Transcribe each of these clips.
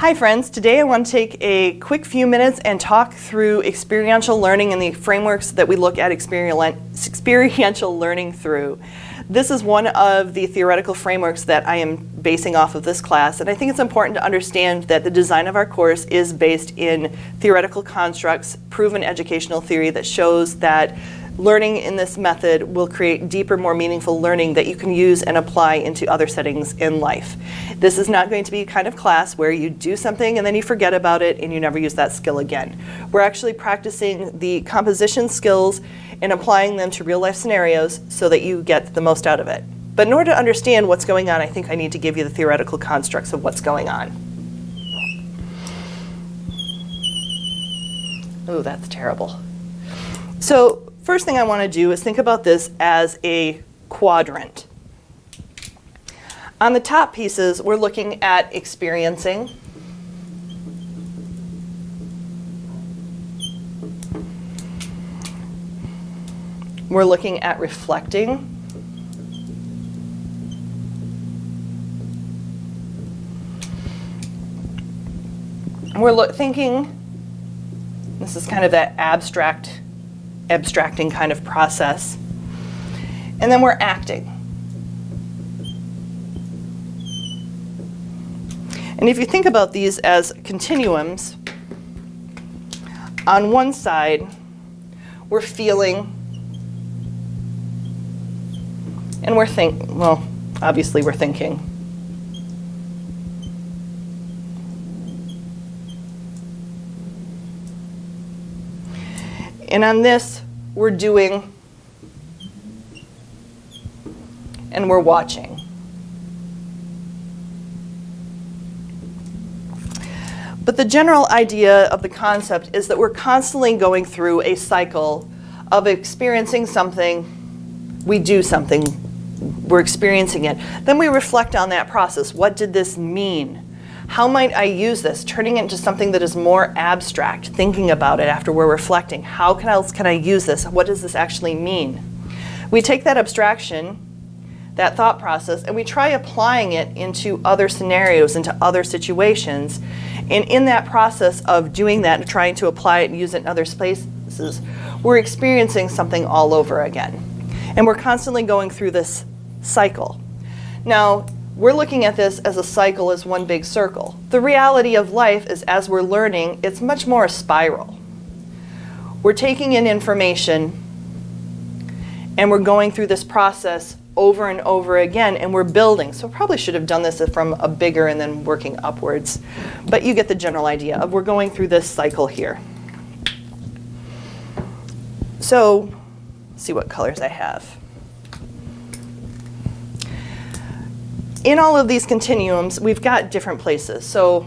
Hi friends, today I want to take a quick few minutes and talk through experiential learning and the frameworks that we look at experiential learning through. This is one of the theoretical frameworks that I am basing off of this class, and I think it's important to understand that the design of our course is based in theoretical constructs, proven educational theory that shows that learning in this method will create deeper, more meaningful learning that you can use and apply into other settings in life. This is not going to be a kind of class where you do something and then you forget about it and you never use that skill again. We're actually practicing the composition skills and applying them to real life scenarios so that you get the most out of it. But in order to understand what's going on, I think I need to give you the theoretical constructs of what's going on. Oh, that's terrible. So, first thing I want to do is think about this as a quadrant. On the top pieces, we're looking at experiencing. We're looking at reflecting. We're thinking, this is kind of that abstracting kind of process. And then we're acting. And if you think about these as continuums, on one side, we're feeling, and we're obviously we're thinking. And on this, we're doing, and we're watching. But the general idea of the concept is that we're constantly going through a cycle of experiencing something, we do something, we're experiencing it. Then we reflect on that process. What did this mean? How might I use this? Turning it into something that is more abstract, thinking about it after we're reflecting. How else can I use this? What does this actually mean? We take that abstraction, that thought process, and we try applying it into other scenarios, into other situations. And in that process of doing that and trying to apply it and use it in other spaces, we're experiencing something all over again. And we're constantly going through this cycle. Now, we're looking at this as a cycle, as one big circle. The reality of life is, as we're learning, it's much more a spiral. We're taking in information and we're going through this process over and over again, and we're building. So probably should have done this from a bigger and then working upwards. But you get the general idea of we're going through this cycle here. So, let's see what colors I have. In all of these continuums, we've got different places. So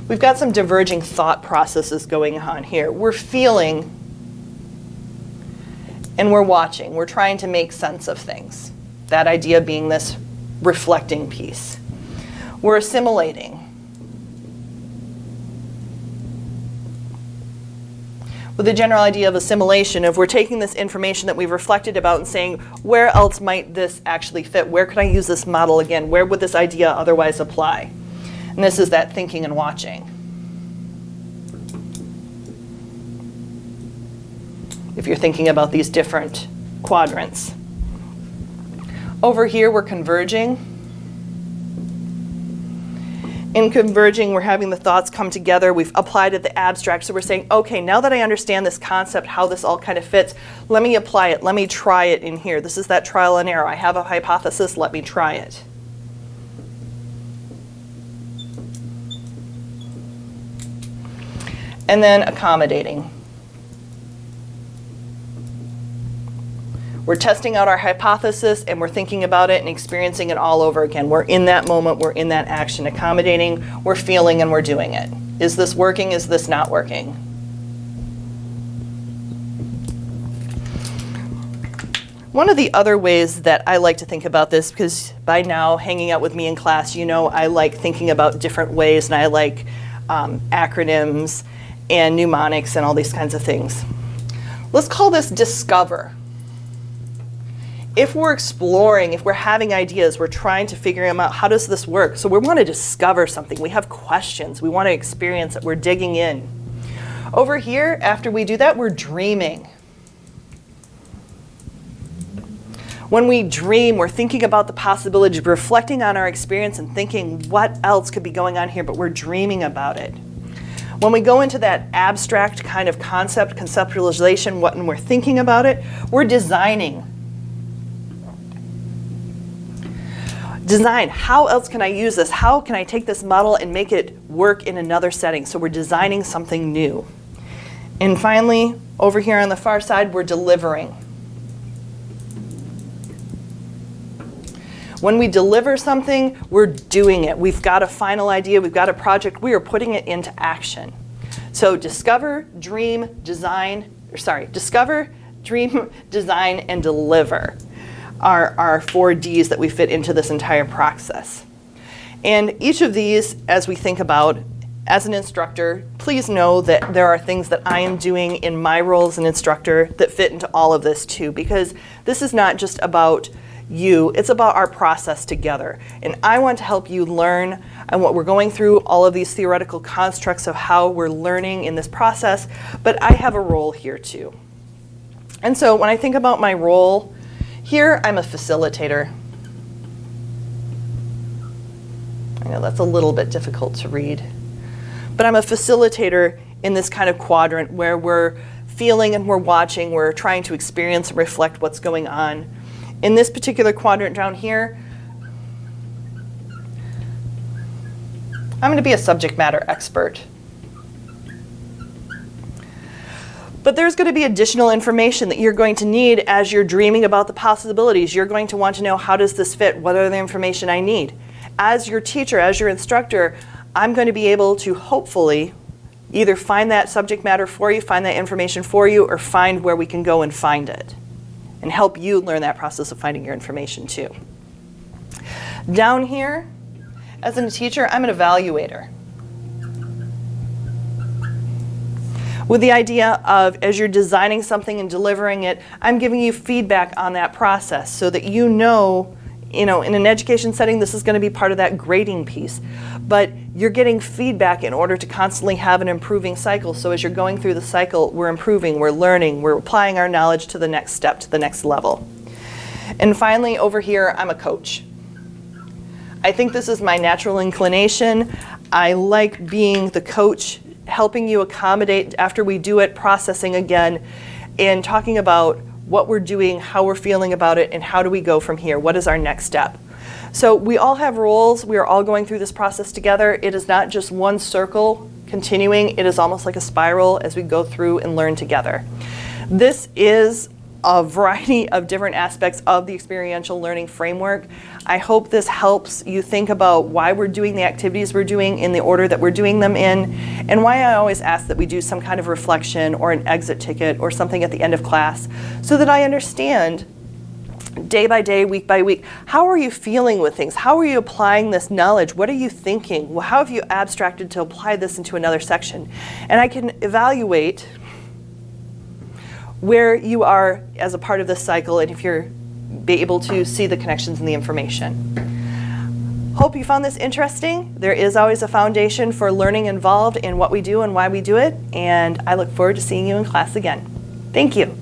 we've got some diverging thought processes going on here. We're feeling and we're watching. We're trying to make sense of things. That idea being this reflecting piece. We're assimilating. With the general idea of assimilation, if we're taking this information that we've reflected about and saying, where else might this actually fit? Where could I use this model again? Where would this idea otherwise apply? And this is that thinking and watching. If you're thinking about these different quadrants. Over here, we're converging. In converging, we're having the thoughts come together. We've applied it the abstract. So we're saying, okay, now that I understand this concept, how this all kind of fits, let me apply it. Let me try it in here. This is that trial and error. I have a hypothesis. Let me try it. And then accommodating. We're testing out our hypothesis and we're thinking about it and experiencing it all over again. We're in that moment, we're in that action, accommodating, we're feeling, and we're doing it. Is this working? Is this not working? One of the other ways that I like to think about this, because by now hanging out with me in class, you know I like thinking about different ways and I like acronyms and mnemonics and all these kinds of things. Let's call this discover. If we're exploring, if we're having ideas, we're trying to figure out how does this work. So we want to discover something. We have questions. We want to experience it. We're digging in. Over here, after we do that, we're dreaming. When we dream, we're thinking about the possibilities, reflecting on our experience and thinking what else could be going on here, but we're dreaming about it. When we go into that abstract kind of conceptualization, when we're thinking about it, we're designing. Design, how else can I use this? How can I take this model and make it work in another setting? So we're designing something new. And finally, over here on the far side, we're delivering. When we deliver something, we're doing it. We've got a final idea, we've got a project, we are putting it into action. So discover, dream, design, discover, dream, design, and deliver are our 4 Ds that we fit into this entire process. And each of these, as we think about, as an instructor, please know that there are things that I am doing in my role as an instructor that fit into all of this too, because this is not just about you, it's about our process together. And I want to help you learn and what we're going through, all of these theoretical constructs of how we're learning in this process, but I have a role here too. And so when I think about my role, here I'm a facilitator. I know that's a little bit difficult to read, but I'm a facilitator in this kind of quadrant where we're feeling and we're watching, we're trying to experience and reflect what's going on. In this particular quadrant down here, I'm going to be a subject matter expert. But there's going to be additional information that you're going to need as you're dreaming about the possibilities. You're going to want to know, how does this fit? What are the information I need? As your teacher, as your instructor, I'm going to be able to hopefully either find that subject matter for you, find that information for you, or find where we can go and find it, and help you learn that process of finding your information too. Down here, as a teacher, I'm an evaluator. With the idea of, as you're designing something and delivering it, I'm giving you feedback on that process so that you know, in an education setting, this is going to be part of that grading piece. But you're getting feedback in order to constantly have an improving cycle. So as you're going through the cycle, we're improving, we're learning, we're applying our knowledge to the next step, to the next level. And finally, over here, I'm a coach. I think this is my natural inclination. I like being the coach, helping you accommodate after we do it, processing again, and talking about what we're doing, how we're feeling about it, and how do we go from here? What is our next step? So we all have roles. We are all going through this process together. It is not just one circle continuing. It is almost like a spiral as we go through and learn together. This is a variety of different aspects of the experiential learning framework. I hope this helps you think about why we're doing the activities we're doing in the order that we're doing them in, and why I always ask that we do some kind of reflection or an exit ticket or something at the end of class, so that I understand day by day, week by week, how are you feeling with things? How are you applying this knowledge? What are you thinking? Well, how have you abstracted to apply this into another section? And I can evaluate where you are as a part of this cycle, and if you're be able to see the connections in the information. Hope you found this interesting. There is always a foundation for learning involved in what we do and why we do it, and I look forward to seeing you in class again. Thank you.